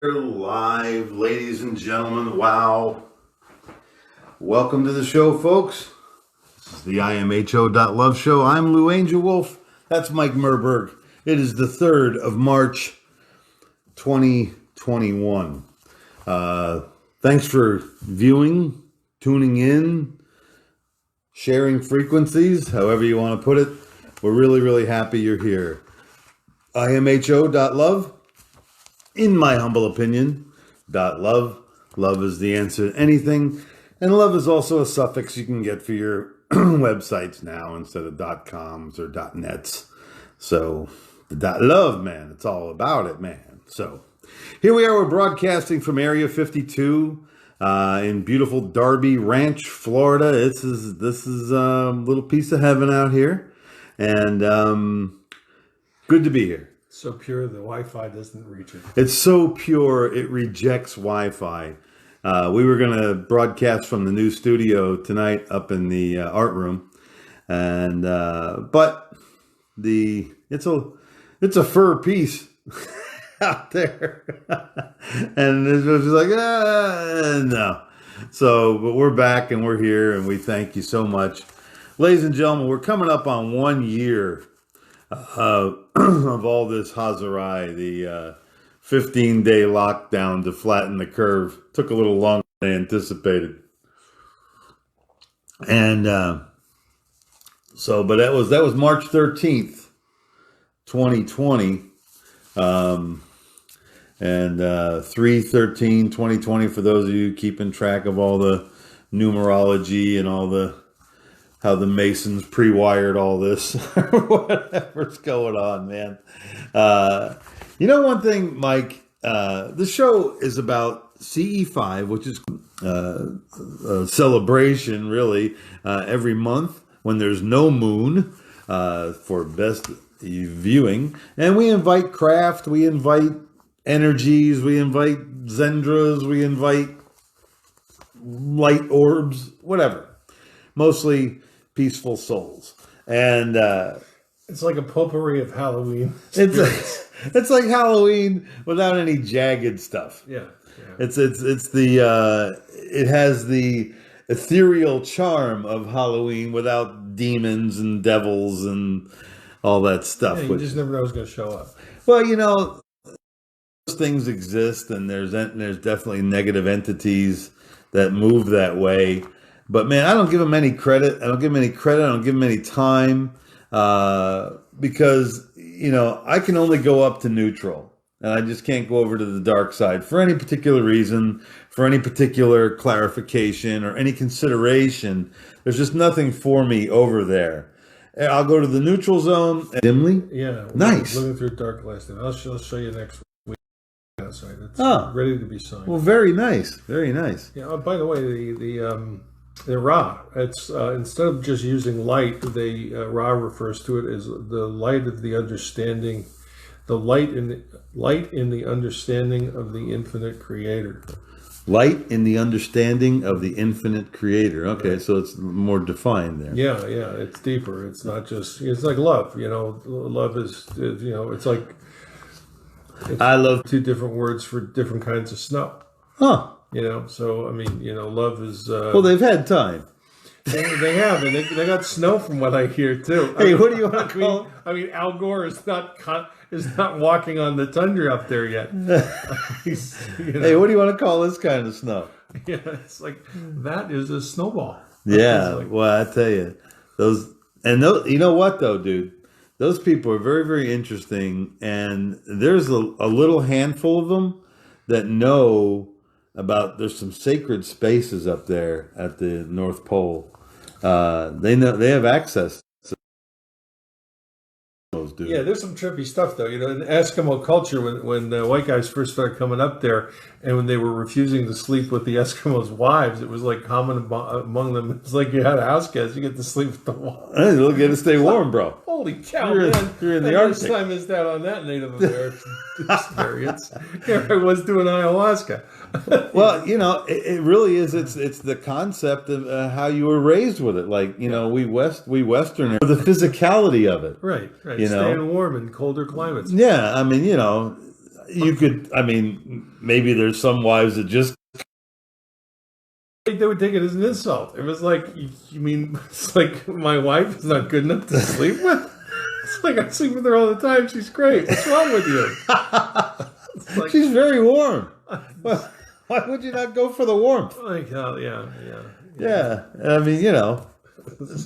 Live, ladies and gentlemen. Wow. Welcome to the show, folks. This is the imho.love show. I'm Lou Angelwolf. That's Mike Murburg. It is the 3rd of March, 2021. Thanks for viewing, tuning in, sharing frequencies, however you want to put it. We're really happy you're here. imho.love. In my humble opinion, .love. Love is the answer to anything. And love is also a suffix you can get for your websites now instead of .coms or .nets. So the .love, man, it's all about it, man. So here we are. We're broadcasting from Area 52 in beautiful Darby Ranch, Florida. This is a little piece of heaven out here. And good to be here. So pure the Wi-Fi doesn't reach it. It's so pure it rejects Wi-Fi. We were going to broadcast from the new studio tonight up in the art room, and but it's a fur piece out there, and it was just like no. So, but we're back and we're here, and we thank you so much, ladies and gentlemen. We're coming up on 1 year. Of all this Hazarai, the 15-day lockdown to flatten the curve took a little longer than anticipated, and but that was March 13th, 2020, and 3/13/2020 for those of you keeping track of all the numerology and all the. How the Masons pre-wired all this, whatever's going on, man. One thing, Mike, the show is about CE5, which is a celebration, really, every month when there's no moon for best viewing. And we invite craft, we invite energies, we invite Zendras, we invite light orbs, whatever. Mostly peaceful souls, and it's like a potpourri of Halloween. It's like Halloween without any jagged stuff. Yeah. It's the it has the ethereal charm of Halloween without demons and devils and all that stuff. Yeah, you just never know who's going to show up. Well, those things exist, and there's definitely negative entities that move that way. But man, I don't give them any credit. I don't give them any time, because I can only go up to neutral, and I just can't go over to the dark side for any particular reason, for any particular clarification or any consideration. There's just nothing for me over there. I'll go to the neutral zone dimly. Yeah, nice. Looking through dark last night. I'll show you next week. Outside, it's ready to be signed. Well, very nice, very nice. Yeah. Oh, by the way, the Ra, it's instead of just using light, Ra refers to it as the light of the understanding, the light in the understanding of the infinite creator. Light in the understanding of the infinite creator. Okay, right. So it's more defined there. Yeah, it's deeper. It's not just, it's like love, love is it's like, I love two different words for different kinds of snow. Huh. So I mean, love is. Well, they've had time. They have, and they got snow from what I hear too. Hey, what do you want to call? I mean, Al Gore is not walking on the tundra up there yet. Hey, what do you want to call this kind of snow? Yeah, it's like that is a snowball. Yeah, well, I tell you, those. You know what though, dude? Those people are very, very interesting, and there's a little handful of them that know about. There's some sacred spaces up there at the North Pole. They have access to those dudes. Yeah, there's some trippy stuff though. In Eskimo culture, when the white guys first started coming up there, and when they were refusing to sleep with the Eskimos' wives, it was like common among them. It's like you had a house guest, you get to sleep with the wife. Hey, they'll get to stay warm, bro. Holy cow, you're in the Arctic. This time is that on that Native American experience. Here I was doing ayahuasca. Well, it really is. It's the concept of how you were raised with it. Like, we Westerners, the physicality of it. Right. Staying warm in colder climates. Yeah, I mean, You could, I mean, maybe there's some wives that just They would take it as an insult. It was like, you mean it's like my wife is not good enough to sleep with? It's like I sleep with her all the time. She's great. What's wrong with you? like, she's very warm. Why would you not go for the warmth? Like, hell, yeah. I mean, you know,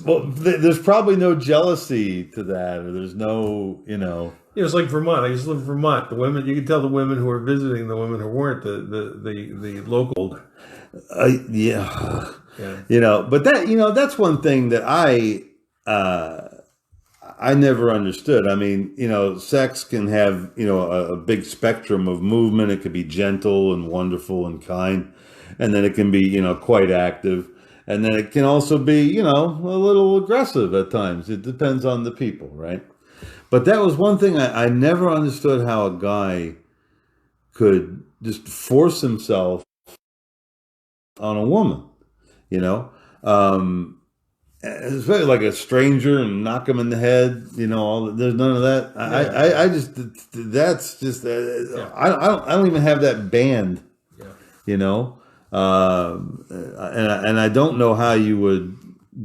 well, there's probably no jealousy to that, or there's no, you know. Yeah, it's like Vermont. I used to live in Vermont. The women, you could tell the women who were visiting, the women who weren't, the local. Yeah, you know, but that, you know, that's one thing that I never understood. I mean, you know, sex can have, you know, a big spectrum of movement. It could be gentle and wonderful and kind, and then it can be, you know, quite active, and then it can also be, you know, a little aggressive at times. It depends on the people, right? But that was one thing I never understood, how a guy could just force himself on a woman, you know, especially like a stranger, and knock him in the head, you know. There's none of that. I just, that's just, I don't even have that band, you know, and I don't know how you would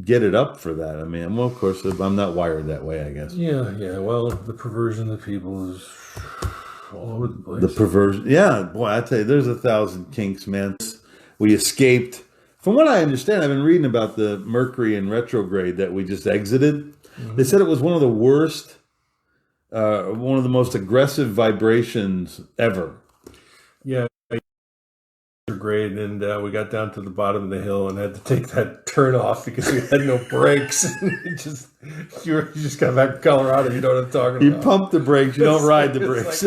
get it up for that. I mean, well, of course, I'm not wired that way, I guess. Yeah. Well, the perversion of people is all over the place. The perversion, yeah, boy, I tell you, there's 1,000 kinks, man. We escaped. From what I understand, I've been reading about the Mercury in retrograde that we just exited. Mm-hmm. They said it was one of the worst, one of the most aggressive vibrations ever. Yeah, retrograde, and we got down to the bottom of the hill and had to take that turn off because we had no brakes. You just got back to Colorado. You know what I'm talking about. You pump the brakes. You don't ride the brakes.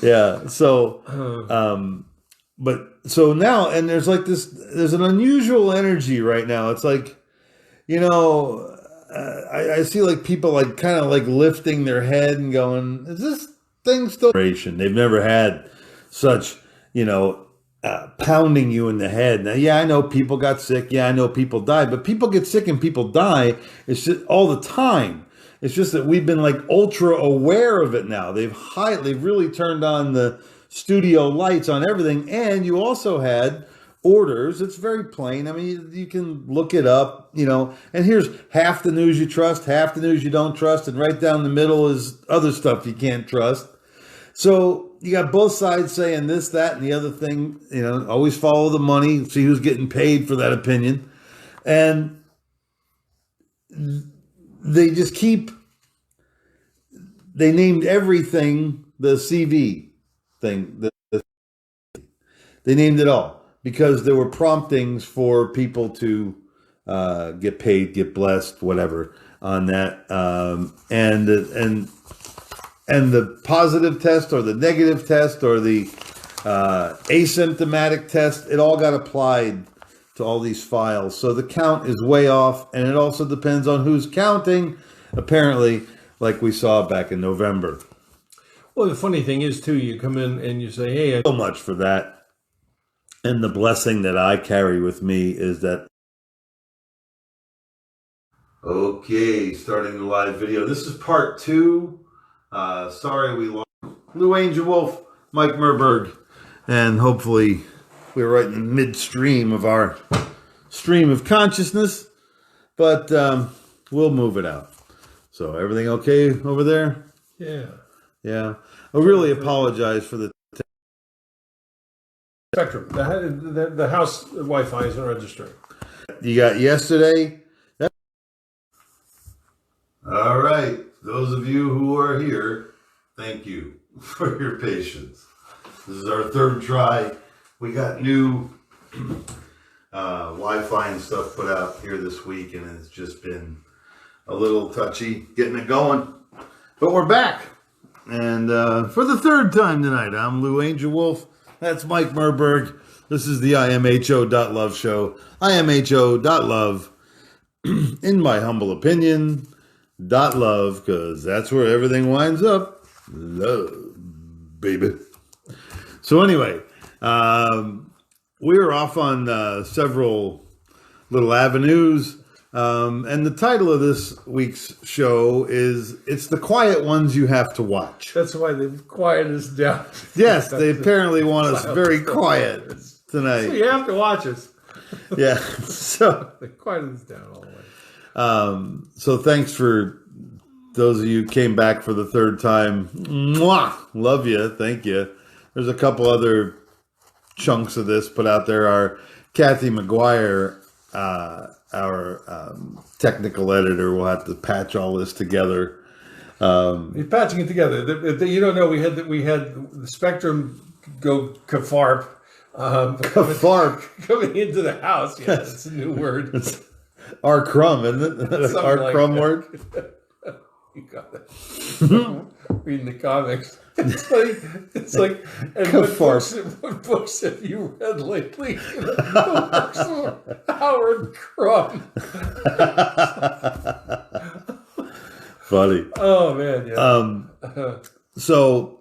Yeah. So, but so now, and there's like this, there's an unusual energy right now. It's like, you know, I see like people like kind of like lifting their head and going, is this thing still? They've never had such, you know, pounding you in the head. Now, yeah, I know people got sick. Yeah, I know people died, but people get sick and people die. It's just all the time. It's just that we've been like ultra aware of it now. They've really turned on the studio lights on everything. And you also had orders. It's very plain. I mean, you can look it up, you know, and here's half the news you trust, half the news you don't trust. And right down the middle is other stuff you can't trust. So you got both sides saying this, that, and the other thing, you know, always follow the money, see who's getting paid for that opinion. And they just they named everything the CV thing. They named it all because there were promptings for people to get paid, get blessed, whatever on that. And the positive test or the negative test or the asymptomatic test, it all got applied to all these files. So the count is way off, and it also depends on who's counting, apparently, like we saw back in November. Well, the funny thing is, too, you come in and you say, hey, so much for that. And the blessing that I carry with me is that. Okay, starting the live video. This is part 2. Sorry we lost Lou Angelwolf, Mike Murburg, and hopefully we're right in the midstream of our stream of consciousness, but we'll move it out. So everything okay over there? Yeah. I really apologize for the spectrum. The house Wi-Fi isn't registering. You got yesterday. All right. Those of you who are here, thank you for your patience. This is our 3rd try. We got new Wi-Fi and stuff put out here this week, and it's just been a little touchy getting it going. But we're back. And for the 3rd time tonight, I'm Lou Angelwolf. That's Mike Murburg. This is the imho.love show. imho.love, in my humble opinion, .love, because that's where everything winds up. Love, baby. So anyway, we were off on several little avenues. And the title of this week's show is "It's the Quiet Ones You Have to Watch." That's why they've quieted us down. Yes, they apparently want us very quiet tonight. So you have to watch us. Yeah, so They quieted us down all the way. So thanks for those of you who came back for the third time. Mwah! Love you. Thank you. There's a couple other chunks of this put out there. Our Kathy McGuire, our technical editor, will have to patch all this together. He's patching it together. You don't know we had the Spectrum go kafarp. Kafarp coming into the house. Yeah, that's a new word. It's our crumb, isn't it? Something Our like crumb that. word. You got it. Reading the comics. It's like and what books have you read lately? The books of Howard Crumb. Funny. Oh man, yeah. So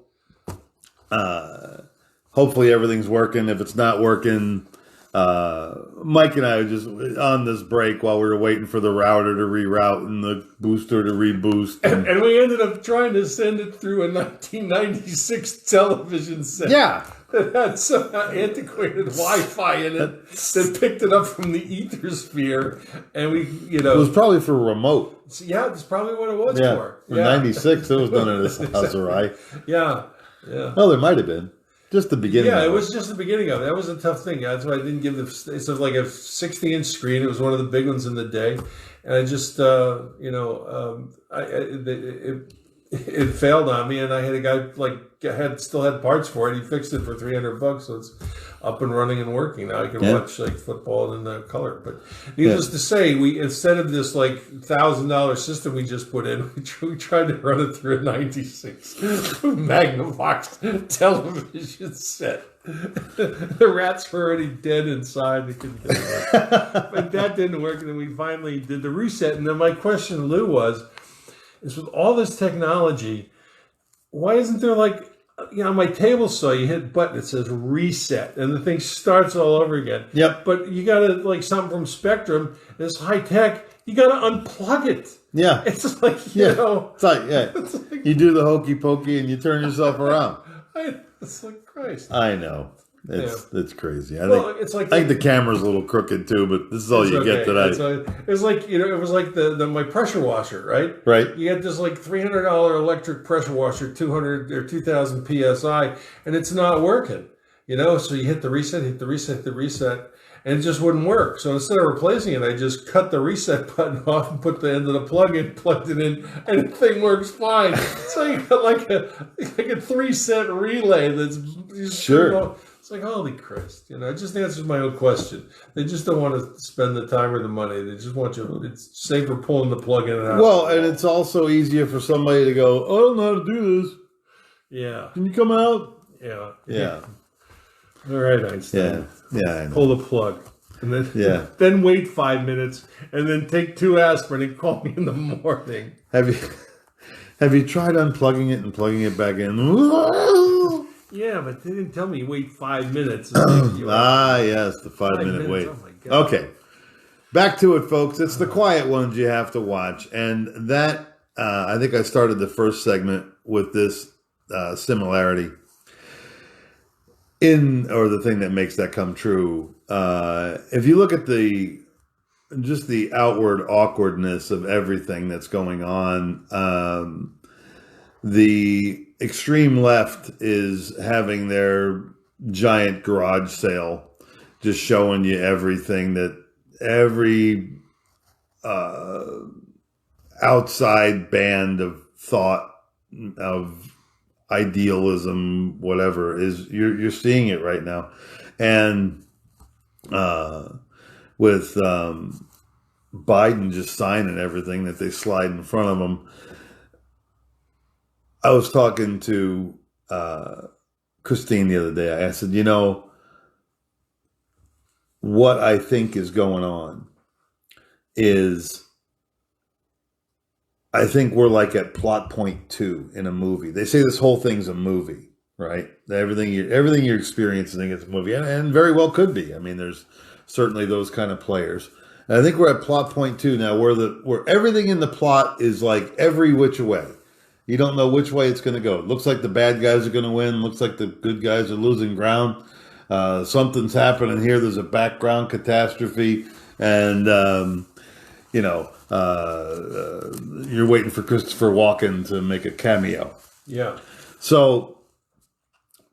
hopefully everything's working. If it's not working, Mike and I were just on this break while we were waiting for the router to reroute and the booster to reboost. And we ended up trying to send it through a 1996 television set. Yeah. That had some antiquated Wi-Fi in it that picked it up from the ethersphere, and It was probably for remote. yeah, that's probably what it was Yeah. for. In 96, it was done in this Azurai. Yeah, yeah. Oh, there might have been. Just the beginning. Yeah, of it was just the beginning of it. That was a tough thing. That's why I didn't give it's like a 60-inch screen. It was one of the big ones in the day, and I just it failed on me, and I had a guy still had parts for it. He fixed it for $300, so it's up and running and working now. I can watch like football in the color. But needless to say, we instead of this like $1,000 system we just put in, we tried to run it through a '96 Magnavox television set. The rats were already dead inside. They couldn't get it right. But that didn't work, and then we finally did the reset. And then my question to Lou is with all this technology, why isn't there like, on my table saw, you hit a button, it says reset, and the thing starts all over again. Yep. But you got to, like something from Spectrum, it's high tech, you got to unplug it. Yeah. It's like, you know. It's like, you do the hokey pokey and you turn yourself around. It's like, Christ. I know. It's crazy. I think the camera's a little crooked too, but this is all you get tonight. It was like, it was like my pressure washer, right? Right. You get this like $300 electric pressure washer, 200 or 2000 PSI, and it's not working, so you hit the reset, and it just wouldn't work. So instead of replacing it, I just cut the reset button off and put the end of the plug in, plugged it in, and the thing works fine. So you got like a 3-set relay that's sure. It's like, holy Christ, it just answers my own question. They just don't want to spend the time or the money. They just want you, it's safer pulling the plug in and out. Well, and it's also easier for somebody to go, I don't know how to do this. Yeah. Can you come out? Yeah. Yeah. All right, Einstein. Yeah, I know. Pull the plug. And then, then wait 5 minutes and then take 2 aspirin and call me in the morning. Have you tried unplugging it and plugging it back in? Yeah, but they didn't tell me wait 5 minutes. Yes, the 5-minute wait. Oh my God. Okay, back to it, folks. It's the quiet ones you have to watch, and that I think I started the first segment with this similarity or the thing that makes that come true. If you look at the outward awkwardness of everything that's going on, the extreme left is having their giant garage sale, just showing you everything that every outside band of thought, of idealism, whatever, is you're seeing it right now. And with Biden just signing everything that they slide in front of him, I was talking to Christine the other day. I said, what I think is going on is I think we're like at plot point 2 in a movie. They say this whole thing's a movie, right? Everything you're experiencing is a movie, and very well could be. I mean, there's certainly those kind of players. And I think we're at plot point 2 now, where everything in the plot is like every which way. You don't know which way it's going to go. It looks like the bad guys are going to win. Looks like the good guys are losing ground. Something's happening here. There's a background catastrophe, and you're waiting for Christopher Walken to make a cameo. Yeah. So,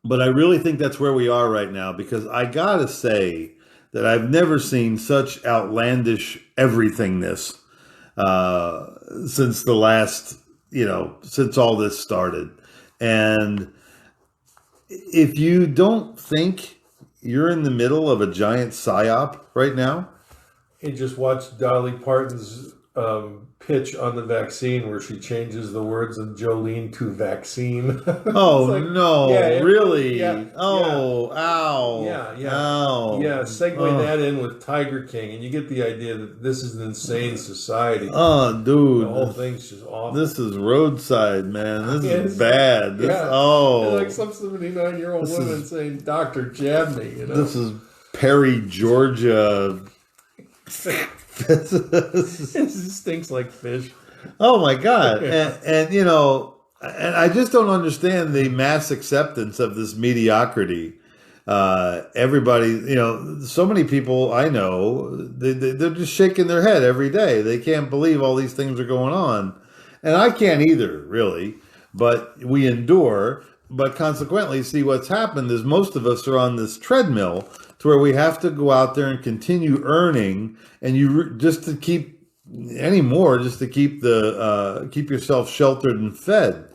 but I really think that's where we are right now, because I gotta say that I've never seen such outlandish everythingness since the last, since all this started. And if you don't think you're in the middle of a giant psyop right now, You just watched Dolly Parton's pitch on the vaccine, where she changes the words of Jolene to vaccine. Oh, like, no, really? Yeah, ow. Ow. Yeah, segue that in with Tiger King, and you get the idea that this is an insane society. Oh, dude. The whole thing's just awful. This is roadside, man. This is bad. It's like some 79-year-old woman saying, "Doctor, jab me." This is Perry, Georgia. It stinks like fish. Oh my God. And I just don't understand the mass acceptance of this mediocrity. Everybody, so many people I know, they're just shaking their head every day. They can't believe all these things are going on. And I can't either, really. But we endure. But consequently, see, what's happened is most of us are on this treadmill to where we have to go out there and continue earning, and just to keep keep yourself sheltered and fed.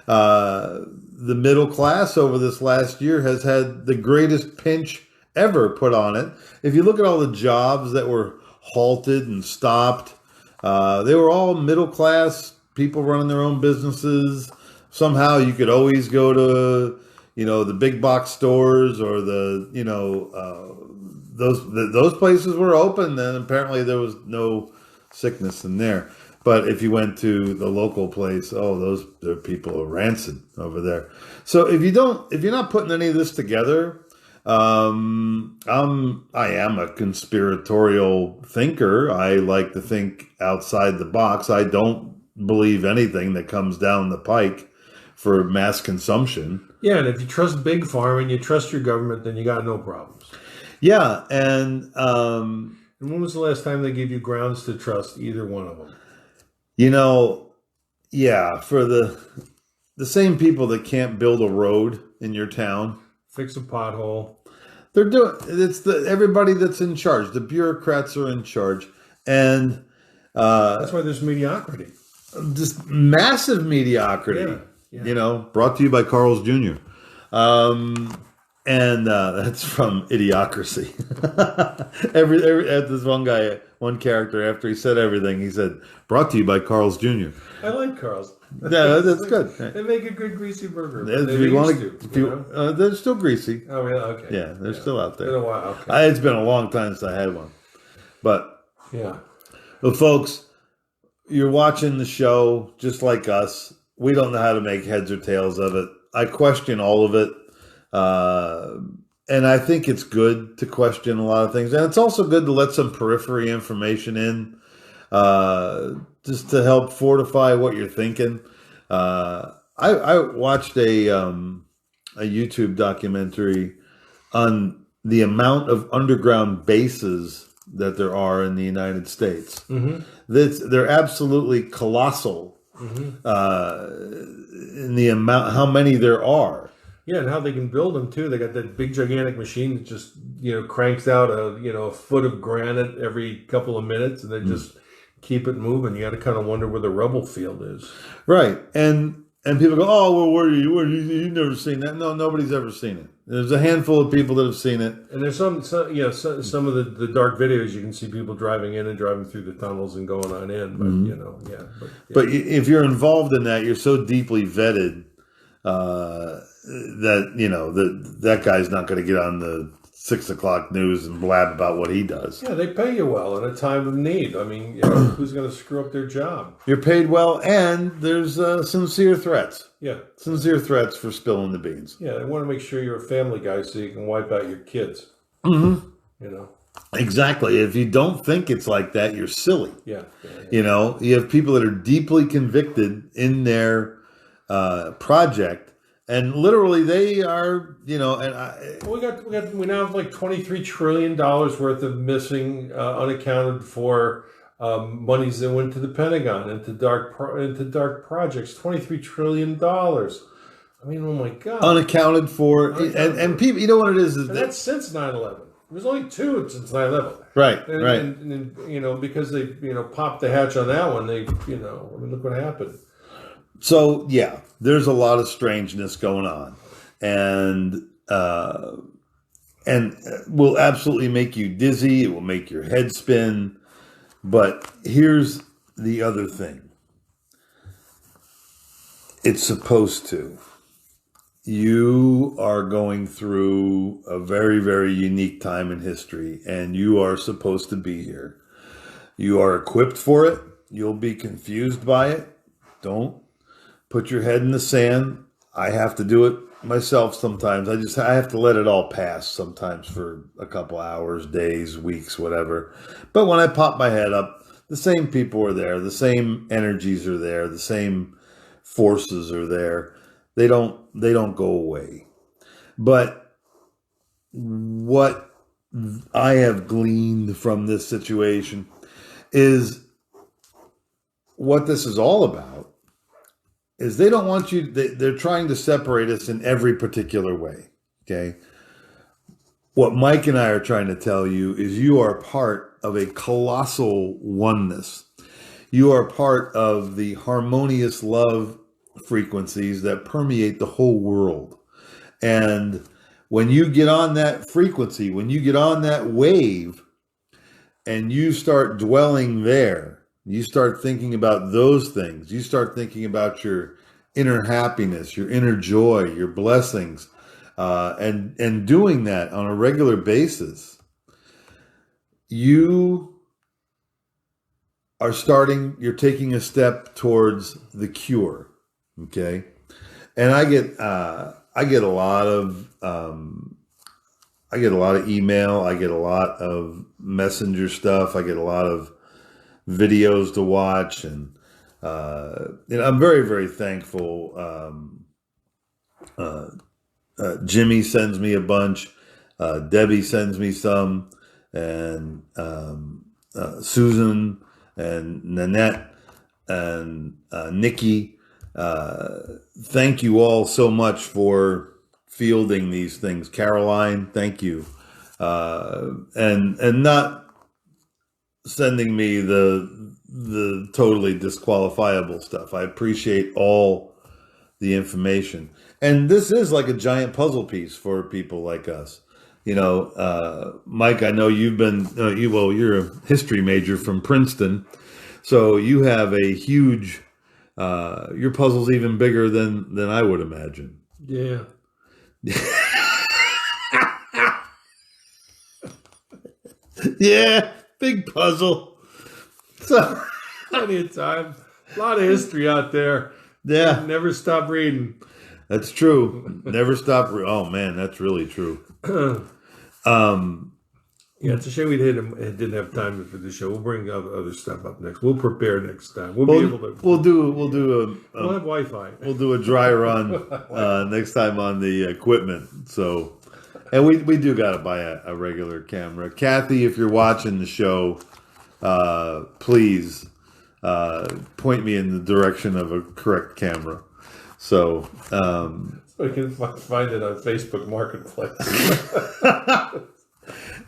The middle class over this last year has had the greatest pinch ever put on it. If you look at all the jobs that were halted and stopped, they were all middle class people running their own businesses. Somehow you could always go to, the big box stores, or those places were open, and apparently there was no sickness in there. But if you went to the local place, those people are rancid over there. So if you're not putting any of this together, I am a conspiratorial thinker. I like to think outside the box. I don't believe anything that comes down the pike for mass consumption. Yeah, and if you trust Big Pharma and you trust your government, then you got no problems. Yeah, and when was the last time they gave you grounds to trust either one of them? For the same people that can't build a road in your town, fix a pothole. They're doing everybody that's in charge. The bureaucrats are in charge, and that's why there's mediocrity. Just massive mediocrity. Yeah. Brought to you by Carl's Jr. And that's from Idiocracy. every this one character, after he said everything, he said, "Brought to you by Carl's Jr." I like Carl's. Yeah, that's good. They make a good greasy burger. They're still greasy. Oh, yeah, okay. Yeah, they're still out there. It's been a while. Okay. It's been a long time since I had one. But yeah. Well, folks, you're watching the show just like us. We don't know how to make heads or tails of it. I question all of it. And I think it's good to question a lot of things. And it's also good to let some periphery information in, just to help fortify what you're thinking. I watched a YouTube documentary on the amount of underground bases that there are in the United States. Mm-hmm. They're absolutely colossal. Mm-hmm. In the amount, how many there are. Yeah, and how they can build them too. They got that big gigantic machine that just cranks out a foot of granite every couple of minutes, and they just keep it moving. You got to kind of wonder where the rubble field is. Right, and people go, "Oh, well, where are you? You've never seen that?" No, nobody's ever seen it. There's a handful of people that have seen it, and there's some of the dark videos you can see people driving in and driving through the tunnels and going on in. But mm-hmm. But if you're involved in that, you're so deeply vetted. That guy's not going to get on the 6 o'clock news and blab about what he does. Yeah, they pay you well in a time of need. I mean, who's going to screw up their job? You're paid well, and there's sincere threats. Yeah. Sincere threats for spilling the beans. Yeah, they want to make sure you're a family guy so you can wipe out your kids. Mm-hmm. Exactly. If you don't think it's like that, you're silly. Yeah. You know, you have people that are deeply convicted in their project, and literally they are, you know, and We now have like $23 trillion worth of missing, unaccounted for monies that went to the Pentagon into dark projects. $23 trillion. I mean, oh my God. unaccounted for, and people, you know what it is And that's since 9/11. There's only two since 9/11. right, And, right. and you know, because they, you know, popped the hatch on that one, they, you know, I mean, look what happened. So yeah, there's a lot of strangeness going on, and will absolutely make you dizzy. It will make your head spin. But here's the other thing. It's supposed to. You are going through a very, very unique time in history, and you are supposed to be here. You are equipped for it. You'll be confused by it. Don't put your head in the sand. I have to do it myself sometimes. I have to let it all pass sometimes for a couple hours, days, weeks, whatever. But when I pop my head up, the same people are there. The same energies are there. The same forces are there. They don't go away. But what I have gleaned from this situation is what this is all about is they don't want you, they're trying to separate us in every particular way. Okay. What Mike and I are trying to tell you is you are part of a colossal oneness. You are part of the harmonious love frequencies that permeate the whole world. And when you get on that frequency, when you get on that wave and you start dwelling there, you start thinking about those things, you start thinking about your inner happiness, your inner joy, your blessings, and doing that on a regular basis, you're taking a step towards the cure. Okay. And I get a lot of email. I get a lot of messenger stuff. I get a lot of videos to watch, and I'm very, very thankful. Jimmy sends me a bunch. Debbie sends me some, and Susan and Nanette and Nikki. Thank you all so much for fielding these things. Caroline, thank you. And not sending me the totally disqualifiable stuff. I appreciate all the information. And this is like a giant puzzle piece for people like us. You know, Mike, I know you've been, you're a history major from Princeton. So you have a huge, your puzzle's even bigger than I would imagine. Yeah. Yeah, big puzzle. So Plenty of time. A lot of history out there. Yeah. Never stop reading. That's true. Never stop. Oh man, that's really true. Yeah, it's a shame we didn't have time for the show. We'll bring other stuff up next. We'll prepare next time. We'll be able to. We'll have Wi-Fi. We'll do a dry run next time on the equipment. So, and we do got to buy a regular camera. Kathy, if you're watching the show, please point me in the direction of a correct camera. So, I can find it on Facebook Marketplace.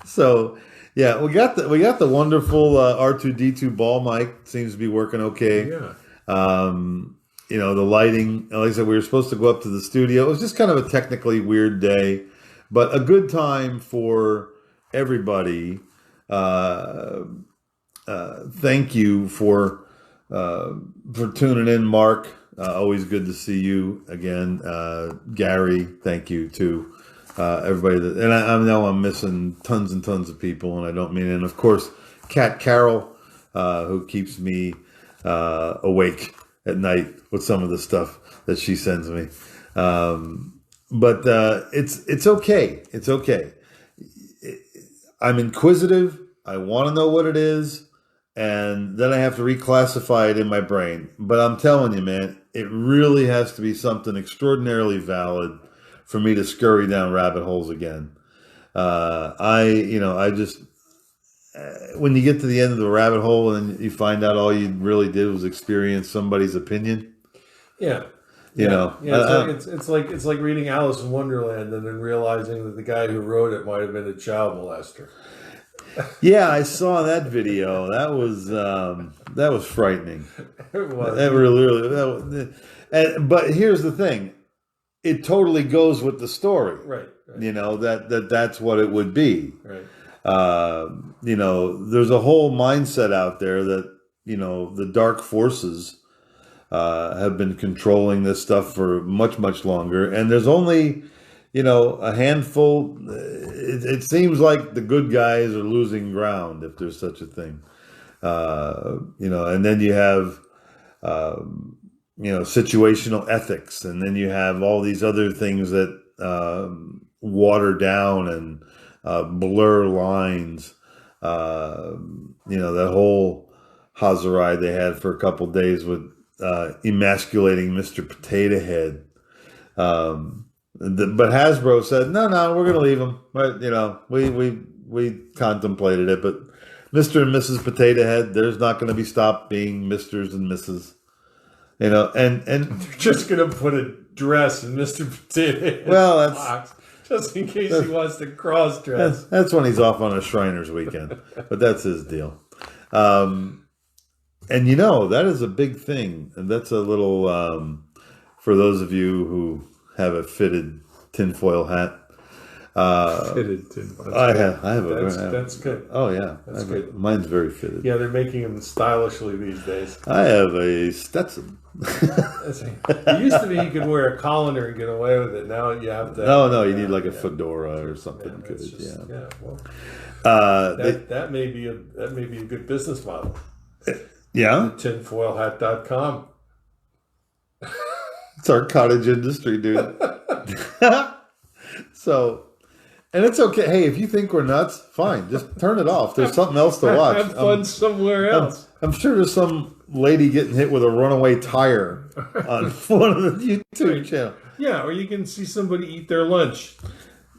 So, yeah, we got the wonderful R2D2 ball mic. Seems to be working okay. Yeah. You know, the lighting. Like I said, we were supposed to go up to the studio. It was just kind of a technically weird day, but a good time for everybody. Thank you for tuning in, Mark. Always good to see you again. Gary, thank you too. Everybody and I know I'm missing tons and tons of people, and I don't mean it. And of course, Kat Carroll, who keeps me awake at night with some of the stuff that she sends me. But it's okay. It's okay. I'm inquisitive. I want to know what it is. And then I have to reclassify it in my brain. But I'm telling you, man, it really has to be something extraordinarily valid for me to scurry down rabbit holes again. I just, when you get to the end of the rabbit hole and you find out all you really did was experience somebody's opinion. Yeah. It's like reading Alice in Wonderland and then realizing that the guy who wrote it might have been a child molester. Yeah, I saw that video. That was frightening. It was. That really. But here's the thing: it totally goes with the story. Right. That's what it would be. Right. There's a whole mindset out there that the dark forces have been controlling this stuff for much, much longer, and there's only a handful. It seems like the good guys are losing ground, if there's such a thing. And then you have, situational ethics, and then you have all these other things that water down and blur lines. That whole Hazarai they had for a couple days with emasculating Mr. Potato Head. But Hasbro said, no, we're going to leave him. But, we contemplated it. But Mr. and Mrs. Potato Head, there's not going to be stopped being Mrs. and Mrs. And they're just going to put a dress in Mr. Potato Head's box, just in case he wants to cross dress. That's when he's off on a Shriners weekend. But that's his deal. And that is a big thing. And that's a little, for those of you who have a fitted tinfoil hat. Fitted tinfoil. I have That's good. Oh yeah, that's good. Mine's very fitted. Yeah, they're making them stylishly these days. I have a Stetson. It used to be you could wear a colander and get away with it. Now you have to. No, you need like a fedora or something good. That may be a good business model. Yeah. Tinfoilhat.com. It's our cottage industry, dude. So, and it's okay. Hey, if you think we're nuts, fine. Just turn it off. There's something else to watch. Have fun somewhere else. I'm sure there's some lady getting hit with a runaway tire on one of the YouTube channels. Yeah, or you can see somebody eat their lunch.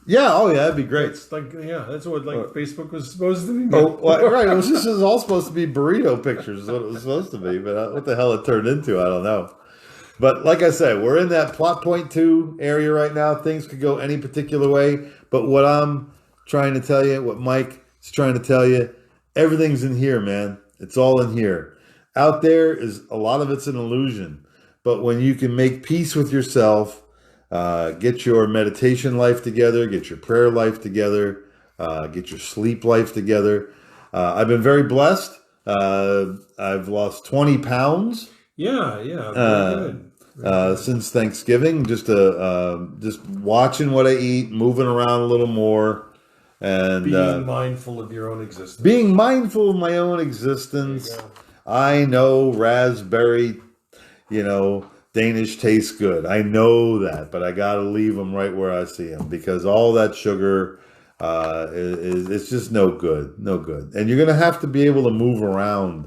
Yeah, oh yeah, that'd be great. It's like, that's what Facebook was supposed to be. Right, it was just all supposed to be burrito pictures is what it was supposed to be, but what the hell it turned into, I don't know. But like I said, we're in that plot point 2 area right now. Things could go any particular way, but what I'm trying to tell you, what Mike is trying to tell you, everything's in here, man. It's all in here. Out there is a lot of it's an illusion, but when you can make peace with yourself, get your meditation life together, get your prayer life together, get your sleep life together. I've been very blessed. I've lost 20 pounds. Yeah. Very good. Since Thanksgiving, just watching what I eat, moving around a little more, and being mindful of your own existence. Being mindful of my own existence. I know raspberry, Danish tastes good. I know that, but I got to leave them right where I see them because all that sugar it's just no good. And you're going to have to be able to move around.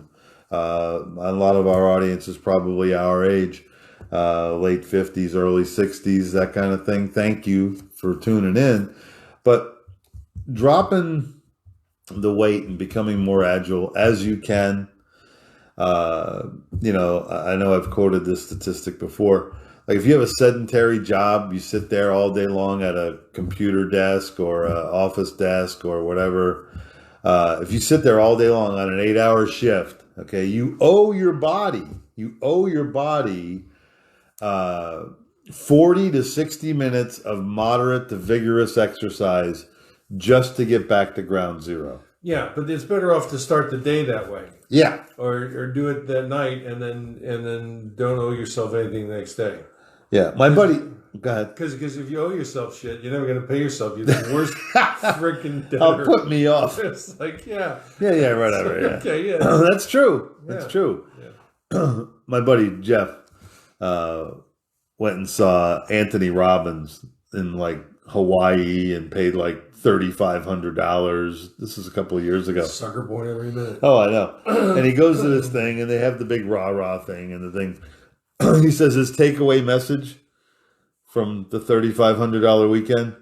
A lot of our audience is probably our age, late 50s, early 60s, that kind of thing. Thank you for tuning in. But dropping the weight and becoming more agile as you can. I know I've quoted this statistic before. Like if you have a sedentary job, you sit there all day long at a computer desk or an office desk or whatever. If you sit there all day long on an 8-hour shift, okay, you owe your body 40 to 60 minutes of moderate to vigorous exercise just to get back to ground zero. Yeah, but it's better off to start the day that way. Yeah. Or do it that night and then don't owe yourself anything the next day. Yeah. My buddy, go ahead. Because if you owe yourself shit, you're never going to pay yourself. You're the worst freaking debtor. I'll put me off. It's like, yeah, whatever. Yeah. Okay, yeah. That's true. That's true. Yeah. My buddy Jeff went and saw Anthony Robbins in like Hawaii and paid like $3,500. This is a couple of years ago. Sucker born every minute. Oh, I know. And he goes to this thing, and they have the big rah-rah thing, and the thing. He says his takeaway message from the $3,500 weekend: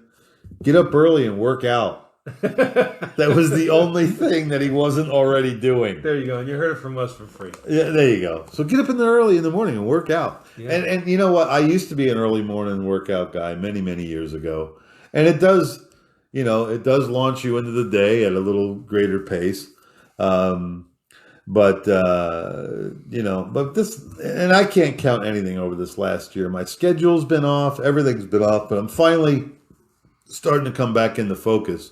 get up early and work out. That was the only thing that he wasn't already doing. There you go. And you heard it from us for free. Yeah, there you go. So get up early in the morning and work out. Yeah. And you know what? I used to be an early morning workout guy many, many years ago. And it does, it does launch you into the day at a little greater pace. But this, and I can't count anything over this last year. My schedule's been off. Everything's been off. But I'm finally starting to come back into focus.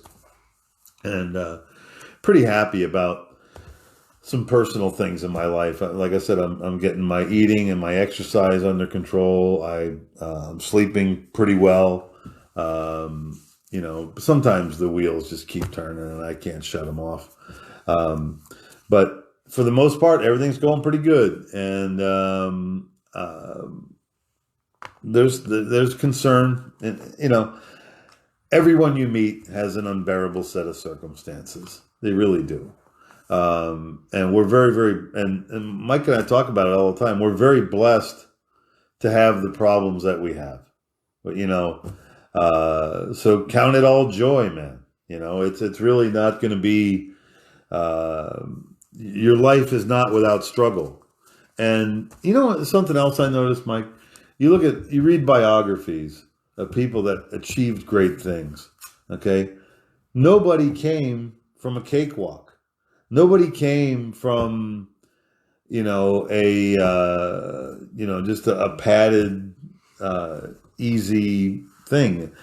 And pretty happy about some personal things in my life. Like I said, I'm getting my eating and my exercise under control. I'm sleeping pretty well. Sometimes the wheels just keep turning and I can't shut them off. But for the most part, everything's going pretty good. And there's concern, and everyone you meet has an unbearable set of circumstances. They really do. And we're very, very, and Mike and I talk about it all the time. We're very blessed to have the problems that we have. But, so count it all joy, man. It's really not going to be, your life is not without struggle. And something else I noticed, Mike, you read biographies of people that achieved great things. Okay. Nobody came from a cakewalk. Nobody came from, just a padded, easy thing.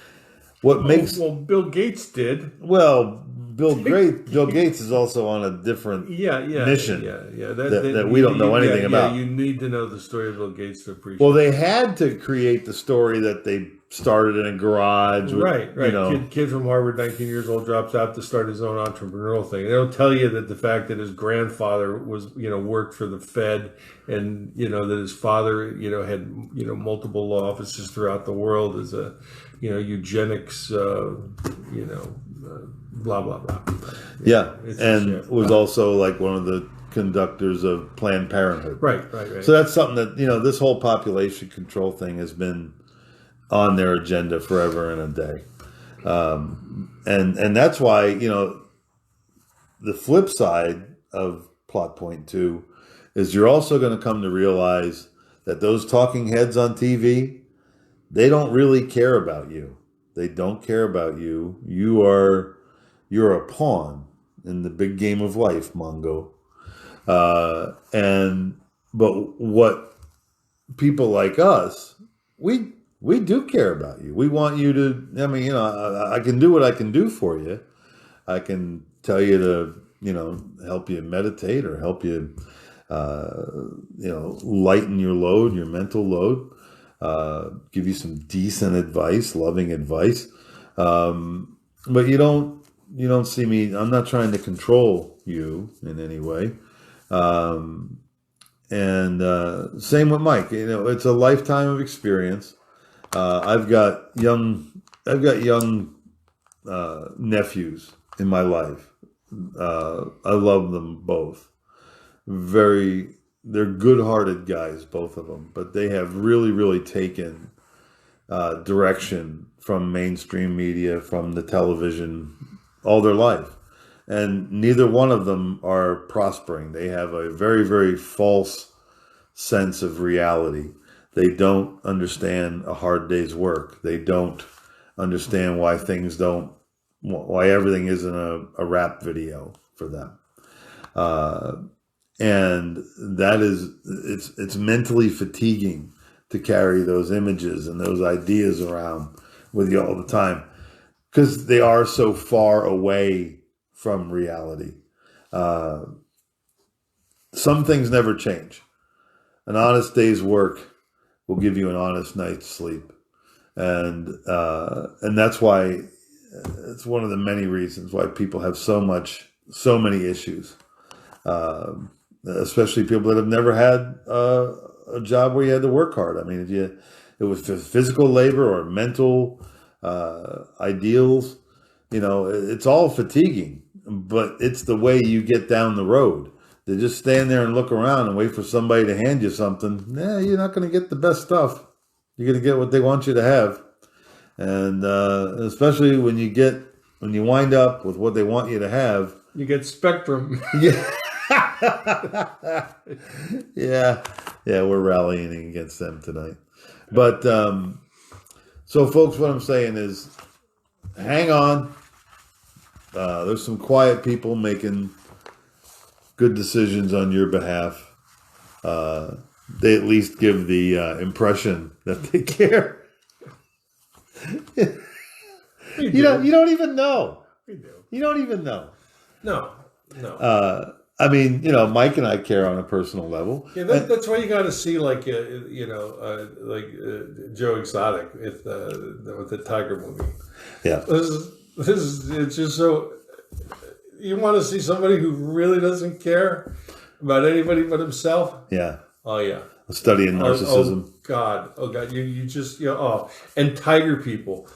What makes Bill Gates did. Well, Bill Gates is also on a different mission. That we don't know anything about. You need to know the story of Bill Gates to appreciate. Well, they had to create the story that they started in a garage. Right. Kid from Harvard, 19 years old, drops out to start his own entrepreneurial thing. They don't tell you that the fact that his grandfather was, worked for the Fed, and that his father, had multiple law offices throughout the world as a eugenics, blah blah blah. Yeah, and was also like one of the conductors of Planned Parenthood. Right. So that's something that this whole population control thing has been on their agenda forever and a day, and that's why the flip side of plot point 2 is you're also going to come to realize that those talking heads on TV, they don't really care about you. They don't care about you. You're a pawn in the big game of life, Mongo. But what people like us, we do care about you. We want you to, I can do what I can do for you. I can tell you to, help you meditate or help you, lighten your load, your mental load, give you some decent advice, loving advice. But you don't see me. I'm not trying to control you in any way. Same with Mike. It's a lifetime of experience. I've got young nephews in my life. I love them both. They're good-hearted guys, both of them, but they have really, really taken direction from mainstream media, from the television, all their life. And neither one of them are prospering. They have a very, very false sense of reality. They don't understand a hard day's work. They don't understand why everything isn't a rap video for them. And that is, it's mentally fatiguing to carry those images and those ideas around with you all the time, because they are so far away from reality. Some things never change. An honest day's work will give you an honest night's sleep. And that's why it's one of the many reasons why people have so many issues. Especially people that have never had a job where you had to work hard. I mean, it was physical labor or mental ideals, it's all fatiguing, but it's the way you get down the road. To just stand there and look around and wait for somebody to hand you something, you're not going to get the best stuff. You're going to get what they want you to have. And especially when you wind up with what they want you to have. You get Spectrum. Yeah. yeah, we're rallying against them tonight. But so, folks, what I'm saying is, hang on. There's some quiet people making good decisions on your behalf. They at least give the impression that they care. You don't even know. We do. You don't even know. No. I mean, Mike and I care on a personal level. Yeah, that's why you got to see, like Joe Exotic with the Tiger movie. Yeah, this is it's just so. You want to see somebody who really doesn't care about anybody but himself? Yeah. Oh yeah. A study in narcissism. Oh God. You just and tiger people.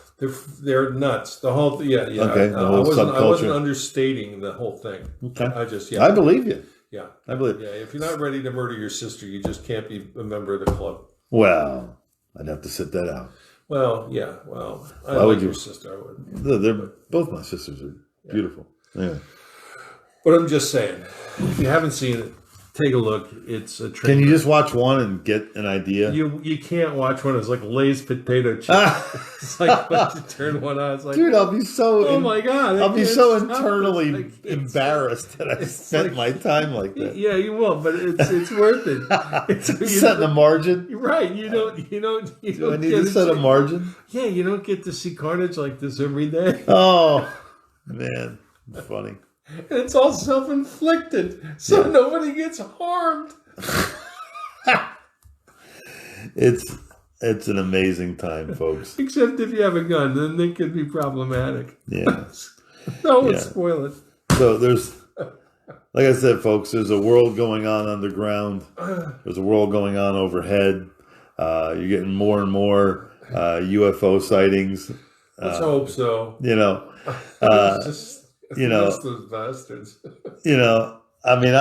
They're nuts. The whole Okay. The whole subculture. I wasn't understating the whole thing. Okay. I I believe you. Yeah. I believe. Yeah. If you're not ready to murder your sister, you just can't be a member of the club. Well, I'd have to sit that out. Well, yeah. Well, I Why like would your you? sister. I would. They're both my sisters are beautiful. Yeah. But I'm just saying, if you haven't seen it, take a look. It's a train. Can you just watch one and get an idea? You can't watch one. It's like Lay's potato chips. It's like once you turn one on, it's like, dude, I'll be so. oh my God! I'll be so stop. internally embarrassed that I spent my time like that. Yeah, you will, but it's worth it. Setting a margin. Right? You don't. Do I need to set a margin? Yeah, you don't get to see carnage like this every day. Oh man, funny. And it's all self-inflicted, so nobody gets harmed. It's an amazing time, folks. Except if you have a gun, then it could be problematic. Yeah. No, let's spoil it. So there's, like I said, folks, there's a world going on underground. There's a world going on overhead. You're getting more and more UFO sightings. Let's hope so. Those bastards. I mean,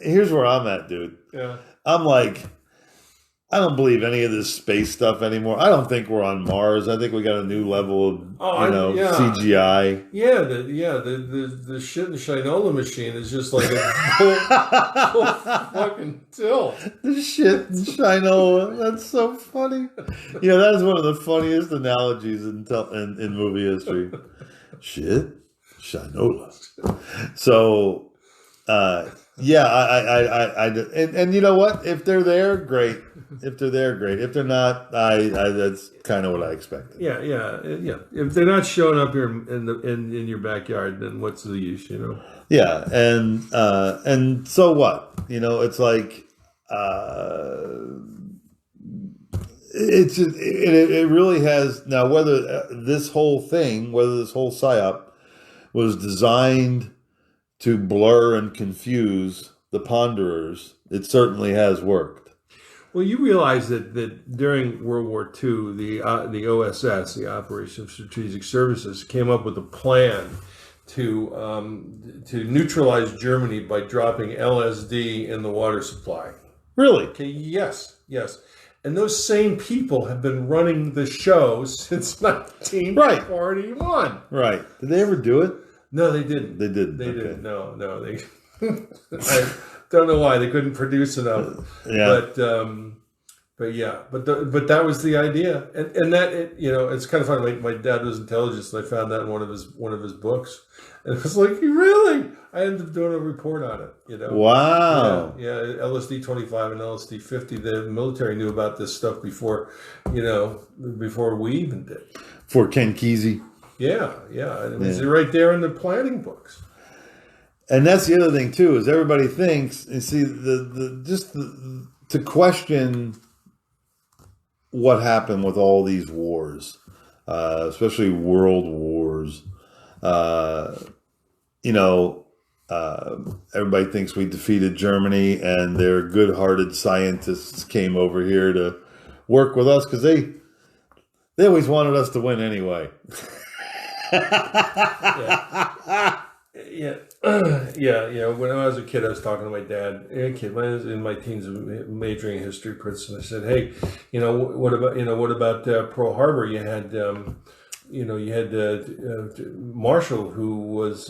here's where I'm at, dude. Yeah. I'm like, I don't believe any of this space stuff anymore. I don't think we're on Mars. I think we got a new level of, CGI. Yeah, the shit in the Shinola machine is just like a full fucking tilt. The shit in Shinola. That's so funny. That is one of the funniest analogies in movie history. Shit, Shinola. So, and you know what? If they're there, great. If they're there, great. If they're not, that's kind of what I expected. Yeah. If they're not showing up here in your backyard, then what's the use? Yeah, and so what? It's like it really has now. Whether this whole psyop was designed to blur and confuse the ponderers, it certainly has worked. Well, you realize that during World War II, the OSS, the Operation of Strategic Services, came up with a plan to neutralize Germany by dropping LSD in the water supply. Really? Okay. Yes. And those same people have been running the show since 1941. Right. Did they ever do it? No, they didn't. They didn't. They didn't. No. They. I don't know why they couldn't produce enough. Yeah. But that was the idea, and that it's kind of funny. My dad was intelligence, and I found that in one of his books, and it was like, really? I ended up doing a report on it. Wow. Yeah. LSD 25 and LSD 50. The military knew about this stuff before we even did. For Ken Kesey. Yeah. It was right there in the planning books. And that's the other thing too, is everybody thinks, and see, to question what happened with all these wars, especially world wars. Everybody thinks we defeated Germany, and their good-hearted scientists came over here to work with us because They always wanted us to win anyway. Yeah. Yeah, yeah. When I was a kid, I was talking to my dad. When I was in my teens, majoring in history, Princeton. I said, "Hey, what about Pearl Harbor? You had, Marshall, who was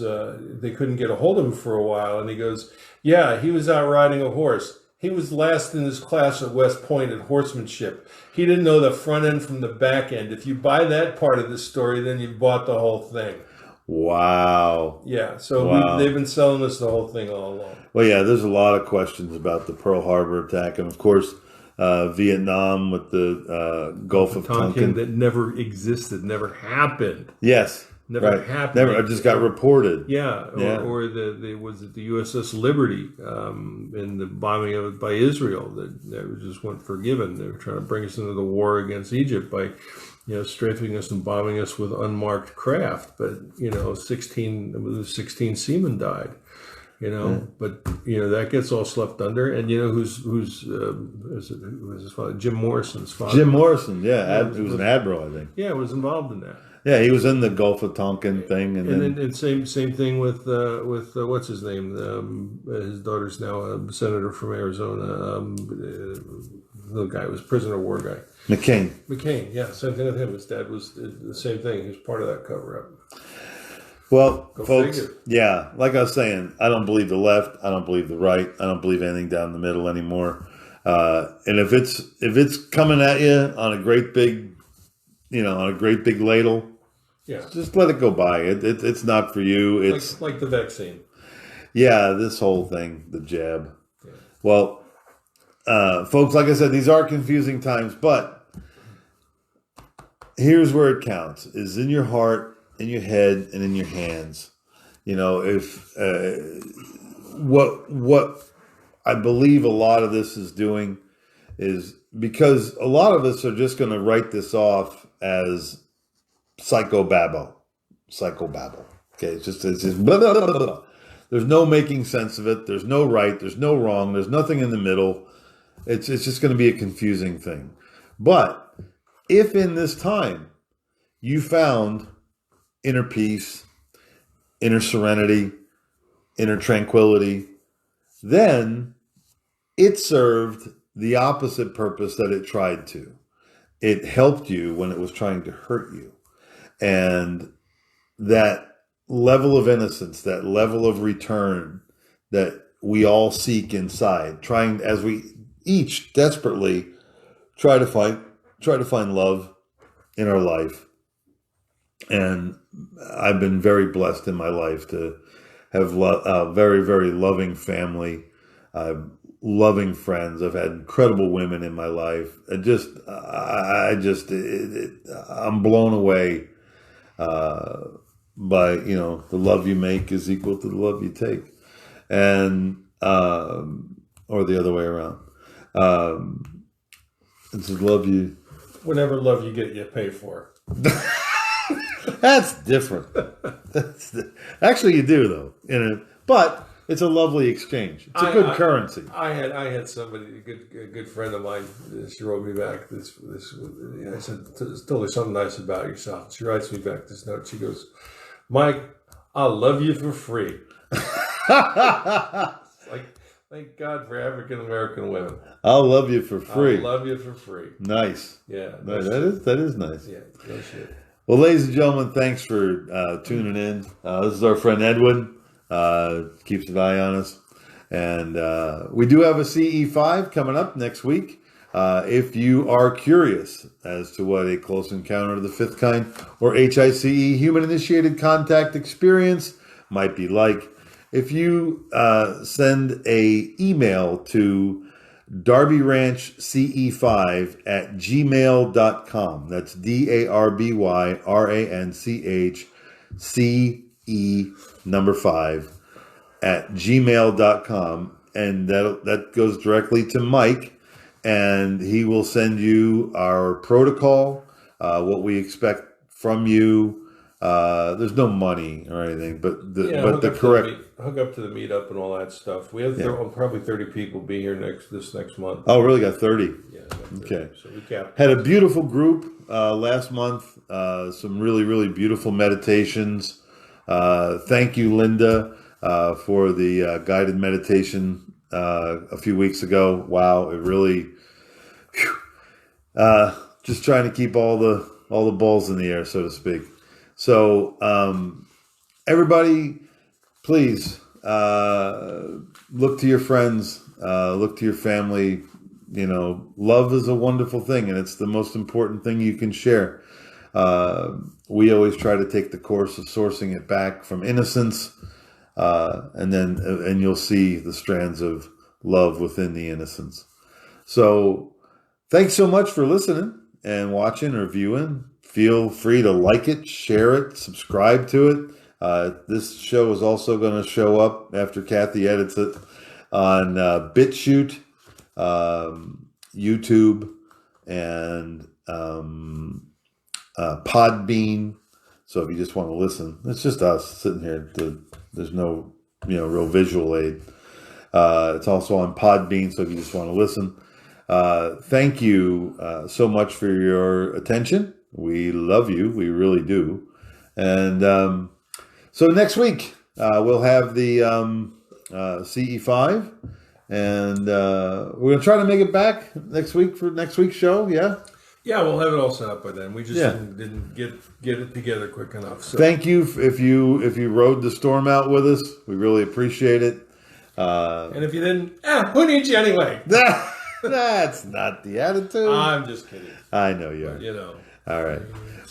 they couldn't get a hold of him for a while, and he goes, yeah, he was out riding a horse. He was last in his class at West Point at horsemanship. He didn't know the front end from the back end. If you buy that part of the story, then you've bought the whole thing." Wow. Yeah, so Wow. they've been selling us the whole thing all along. Well, yeah, there's a lot of questions about the Pearl Harbor attack. And, of course, Vietnam with the Gulf of Tonkin. That never existed, never happened. Yes. Never right. happened. Never. It just got reported. Yeah. Or was it the USS Liberty and the bombing of it by Israel that just went forgiven. They were trying to bring us into the war against Egypt by strafing us and bombing us with unmarked craft. But 16 seamen died. But that gets all slept under. And who's his father? Jim Morrison's father. Jim Morrison, yeah, he was an admiral, I think. Yeah, was involved in that. Yeah, he was in the Gulf of Tonkin thing, and then same thing with what's his name? His daughter's now a senator from Arizona. The guy was prisoner of war guy. McCain, yeah, same thing with him. His dad was the same thing. He was part of that cover up. Well, Go folks, figure. yeah, like I was saying, I don't believe the left. I don't believe the right. I don't believe anything down the middle anymore. And if it's coming at you on a great big, ladle, yeah, just let it go by. It's not for you. It's like the vaccine. Yeah, this whole thing, the jab. Yeah. Well, folks, like I said, these are confusing times, but here's where it counts: is in your heart, in your head, and in your hands. If what I believe a lot of this is doing is because a lot of us are just going to write this off as psychobabble. Okay, it's just blah, blah, blah, blah. There's no making sense of it. There's no right. There's no wrong. There's nothing in the middle. It's just going to be a confusing thing. But if in this time you found inner peace, inner serenity, inner tranquility, then it served the opposite purpose that it tried to. It helped you when it was trying to hurt you. And that level of innocence, that level of return that we all seek inside, trying as we each desperately try to find love in our life. And I've been very blessed in my life to have a very, very loving family, loving friends. I've had incredible women in my life. I'm blown away by the love you make is equal to the love you take, and or the other way around. It's love you. Whatever love you get, you pay for. That's different. Actually, you do though. But it's a lovely exchange. It's a good currency. I had somebody, a good friend of mine. She wrote me back this. I said, "Tell her something nice about yourself." She writes me back this note. She goes, "Mike, I'll love you for free." Thank God for African American women. I'll love you for free. I'll love you for free. Nice. Yeah. That is nice. Yeah. No shit. Well, ladies and gentlemen, thanks for tuning in. This is our friend Edwin. Keeps an eye on us. And we do have a CE5 coming up next week. If you are curious as to what a close encounter of the fifth kind, or HICE, human-initiated contact experience, might be like, if you send an email to darbyranchce5@gmail.com. That's DARBYRANCHCE5@gmail.com, and that goes directly to Mike, and he will send you our protocol, what we expect from you, There's no money or anything, but the hook correct. Hook up to the meetup and all that stuff. We have probably 30 people be here this next month. Oh, really? Got 30? Yeah. Okay. So we capped. Had a beautiful group last month. Some really, really beautiful meditations. Thank you, Linda, for the guided meditation a few weeks ago. Wow, it really. Just trying to keep all the balls in the air, so to speak. So everybody, please look to your friends, look to your family. You know, love is a wonderful thing, and it's the most important thing you can share. We always try to take the course of sourcing it back from innocence, and you'll see the strands of love within the innocence. So thanks so much for listening and watching or viewing. Feel free to like it, share it, subscribe to it. This show is also going to show up after Kathy edits it on BitChute, YouTube, and Podbean. So if you just want to listen, it's just us sitting here. There's no real visual aid. It's also on Podbean, so if you just want to listen. Thank you so much for your attention. We love you. We really do. And so next week, we'll have the CE5. And we're going to try to make it back next week for next week's show. Yeah? Yeah, we'll have it all set up by then. We just didn't get it together quick enough. So. Thank you if you rode the storm out with us. We really appreciate it. And if you didn't, who needs you anyway? That's not the attitude. I'm just kidding. I know you are. But, All right.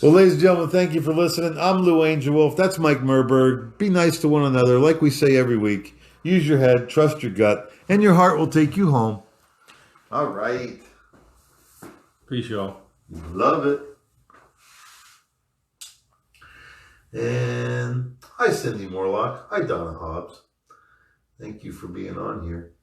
Well, ladies and gentlemen, thank you for listening. I'm Lou Angelwolf. That's Mike Murburg. Be nice to one another. Like we say every week, use your head, trust your gut, and your heart will take you home. All right. Peace, y'all. Love it. And hi, Cindy Morlock. Hi, Donna Hobbs. Thank you for being on here.